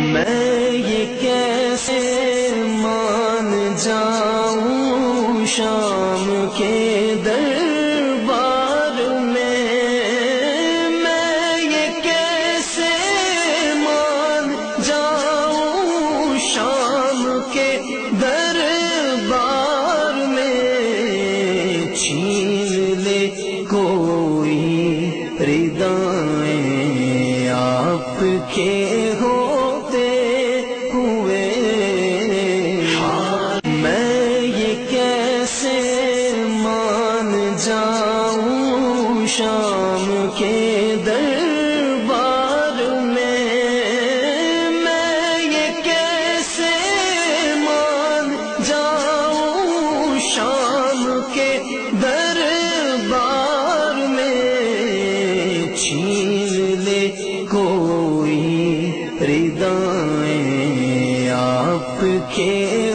میں یہ کیسے مان جاؤں شام کے دربار میں، میں یہ کیسے مان جاؤں شام کے دربار میں، چھین لے کوئی ردائیں آپ کے ہوتے ہوئے، میں یہ کیسے مان جاؤں شام کے دربار میں، میں یہ کیسے مان جاؤں شام کے دربار میں، چھین لے کوئی ردائیں آپ کے